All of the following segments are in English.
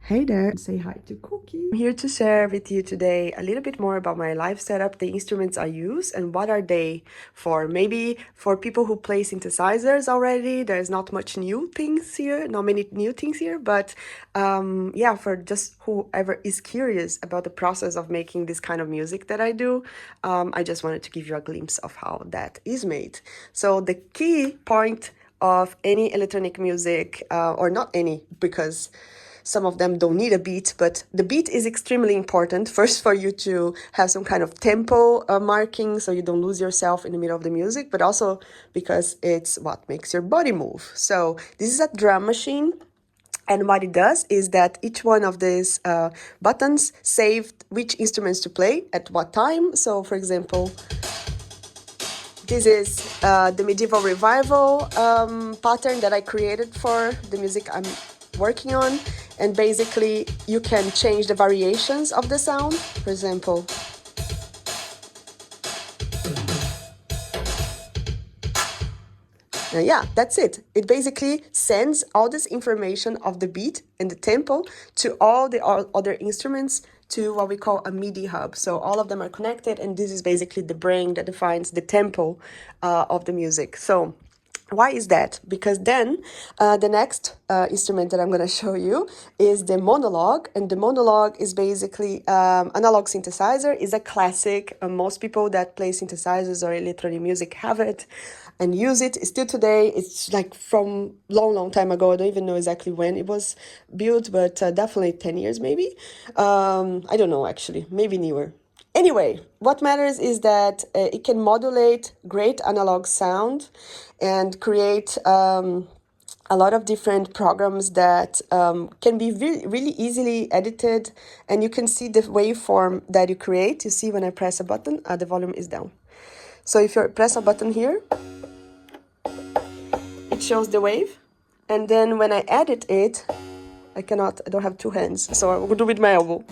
Hey there, say hi to Cookie. I'm here to share with you today a little bit more about my live setup, the instruments I use, and what are they for. Maybe for people who play synthesizers already, there's not much new things here, not many new things here, but yeah, for just whoever is curious about the process of making this kind of music that I do, I just wanted to give you a glimpse of how that is made. So the key point of any electronic music, or not any, because some of them don't need a beat, but the beat is extremely important. First, for you to have some kind of tempo marking so you don't lose yourself in the middle of the music, but also because it's what makes your body move. So this is a drum machine. And what it does is that each one of these buttons saved which instruments to play at what time. So, for example, this is the medieval revival pattern that I created for the music I'm working on. And basically, you can change the variations of the sound. For example, yeah, that's it. It basically sends all this information of the beat and the tempo to all the other instruments to what we call a Midi hub. So all of them are connected, and this is basically the brain that defines the tempo of the music. So why is that? Because then the next instrument that I'm going to show you is the Monologue. And the Monologue is basically analog synthesizer, is a classic. Most people that play synthesizers or electronic music have it and use it still today. It's like from long time ago. I don't even know exactly when it was built, but definitely 10 years maybe. I don't know actually, maybe newer. Anyway, what matters is that it can modulate great analog sound and create a lot of different programs that can be really easily edited, and you can see the waveform that you create. You see when I press a button, the volume is down. So if you press a button here, it shows the wave, and then when I edit it, I don't have two hands, so I will do with my elbow.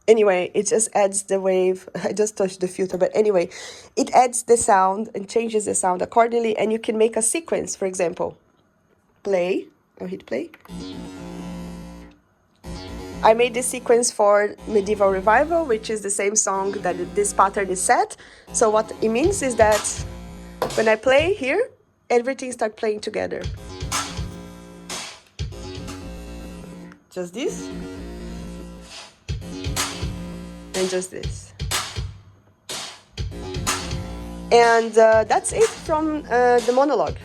Anyway, it just adds the wave. I just touched the filter, but anyway, it adds the sound and changes the sound accordingly, and you can make a sequence. For example, play. I'll hit play. I made this sequence for Medieval Revival, which is the same song that this pattern is set. So what it means is that when I play here, everything starts playing together. Just this. And just this. And that's it from the Monologue.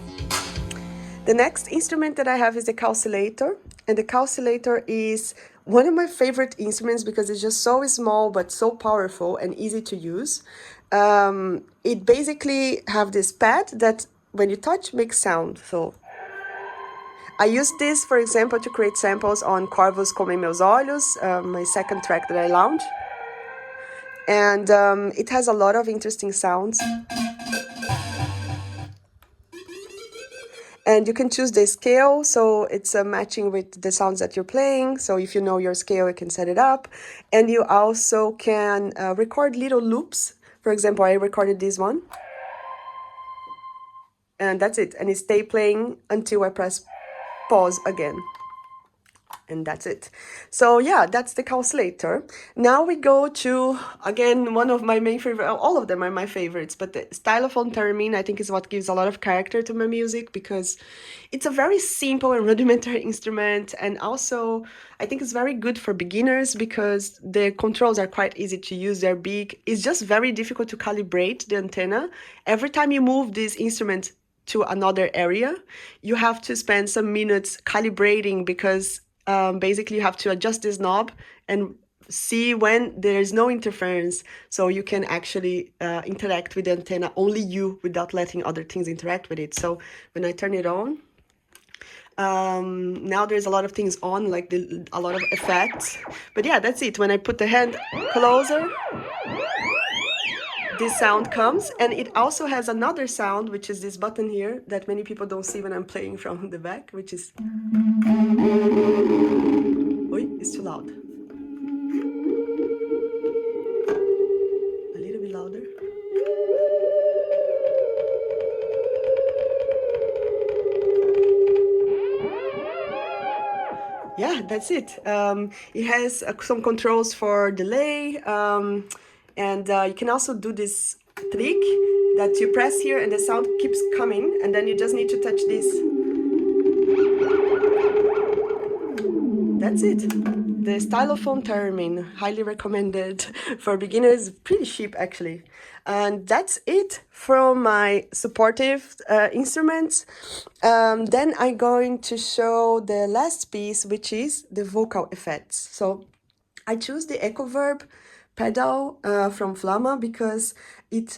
The next instrument that I have is the Kaoscilator. And the Kaoscilator is one of my favorite instruments because it's just so small but so powerful and easy to use. It basically have this pad that when you touch makes sound. So I use this, for example, to create samples on Corvos Comem Meus Olhos, my second track that I launched. And it has a lot of interesting sounds. And you can choose the scale, so it's matching with the sounds that you're playing. So if you know your scale, you can set it up. And you also can record little loops. For example, I recorded this one. And that's it. And it stays playing until I press pause again. And that's it. So yeah, that's the Kaoscilator. Now we go to, again, one of my main favorite, all of them are my favorites, but the Stylophone Theremin, I think, is what gives a lot of character to my music because it's a very simple and rudimentary instrument. And also, I think it's very good for beginners because the controls are quite easy to use. They're big. It's just very difficult to calibrate the antenna. Every time you move this instrument to another area, you have to spend some minutes calibrating because basically you have to adjust this knob and see when there is no interference, so you can actually interact with the antenna, only you, without letting other things interact with it. So when I turn it on, now there's a lot of things on, like a lot of effects. But yeah, that's it. When I put the hand closer, this sound comes, and it also has another sound, which is this button here that many people don't see when I'm playing from the back, which is... Oi, it's too loud. A little bit louder. that's it. It has some controls for delay, and you can also do this trick that you press here and the sound keeps coming, and then you just need to touch this. That's it. The Stylophone Theremin, highly recommended for beginners, pretty cheap actually. And that's it from my supportive instruments. Then I'm going to show the last piece, which is the vocal effects. So I choose the Ecoverb pedal from Flama because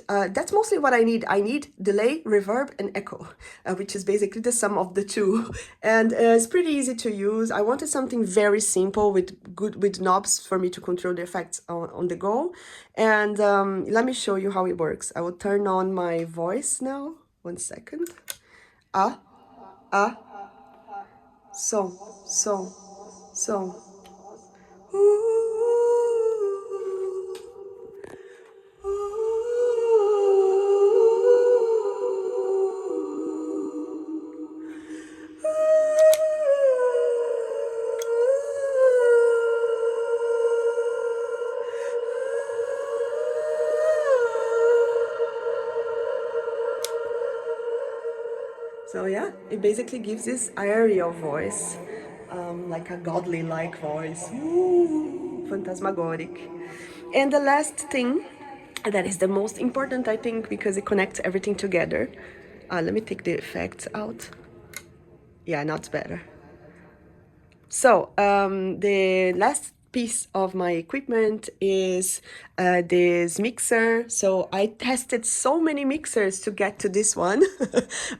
that's mostly what I need. I need delay, reverb, and echo, which is basically the sum of the two. And it's pretty easy to use. I wanted something very simple with knobs for me to control the effects on the go. And let me show you how it works. I will turn on my voice now. 1 second. So. So yeah, it basically gives this aerial voice, like a godly-like voice, phantasmagoric. And the last thing, that is the most important, I think, because it connects everything together. Let me take the effects out. Yeah, now it's better. So the last piece of my equipment is this mixer. So I tested so many mixers to get to this one.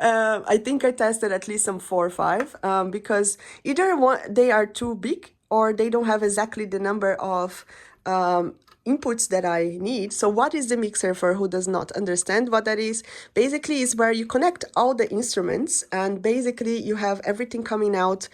I think I tested at least some 4 or 5 because either they are too big or they don't have exactly the number of inputs that I need. So what is the mixer, for who does not understand what that is? Basically is where you connect all the instruments and basically you have everything coming out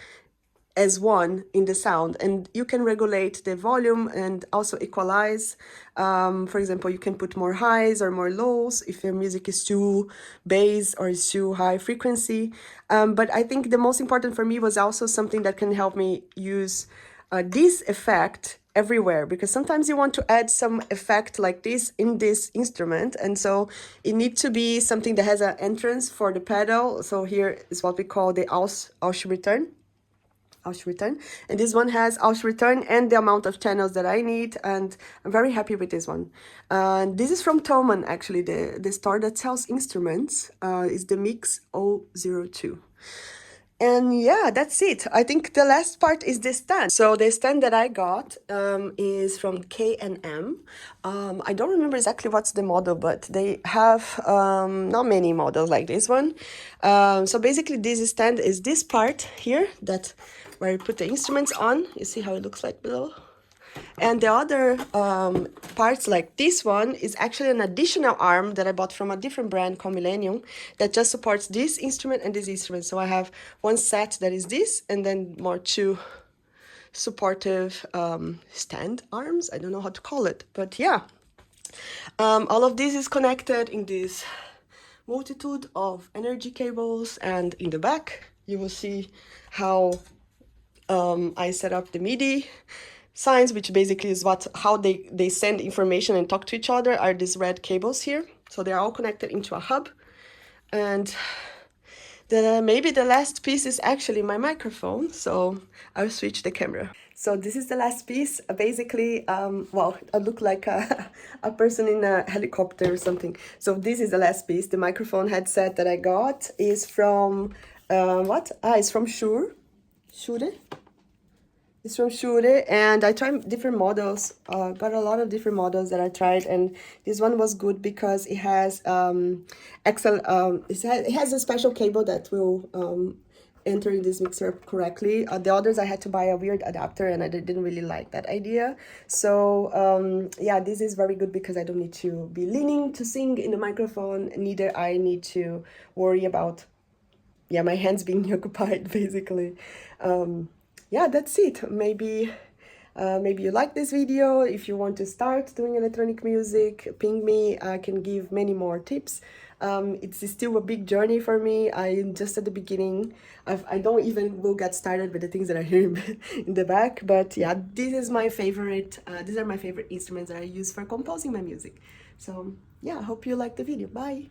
as one in the sound, and you can regulate the volume and also equalize. For example, you can put more highs or more lows if your music is too bass or is too high frequency. But I think the most important for me was also something that can help me use this effect everywhere, because sometimes you want to add some effect like this in this instrument, and so it needs to be something that has an entrance for the pedal. So here is what we call the Ausschreitern, and this one has Ausschreitern and the amount of channels that I need, and I'm very happy with this one. This is from Thonmann, actually, the store that sells instruments is the Mix 002. And yeah, that's it. I think the last part is the stand. So the stand that I got is from K&M. I don't remember exactly what's the model, but they have not many models like this one. So basically this stand is this part here, that where you put the instruments on. You see how it looks like below? And the other parts, like this one, is actually an additional arm that I bought from a different brand called Millenium that just supports this instrument and this instrument. So I have one set that is this, and then more 2 supportive stand arms. I don't know how to call it, but yeah. All of this is connected in this multitude of energy cables, and in the back you will see how I set up the Midi signs, which basically is how they send information and talk to each other, are these red cables here. So they're all connected into a hub. And maybe the last piece is actually my microphone, so I'll switch the camera. So this is the last piece. Basically, well, I look like a person in a helicopter or something. So this is the last piece. The microphone headset that I got is from, it's from Shure. It's from Shure, and I tried different models, got a lot of different models that I tried, and this one was good because it has it has a special cable that will enter in this mixer correctly. The others I had to buy a weird adapter, and I didn't really like that idea. So yeah, this is very good because I don't need to be leaning to sing in the microphone, neither I need to worry about my hands being occupied, basically. Yeah, that's it. Maybe Maybe you like this video. If you want to start doing electronic music, ping me. I can give many more tips. It's still a big journey for me. I'm just at the beginning. I don't even will get started with the things that are here in the back. But yeah, this is my favorite. These are my favorite instruments that I use for composing my music. So yeah, I hope you like the video. Bye.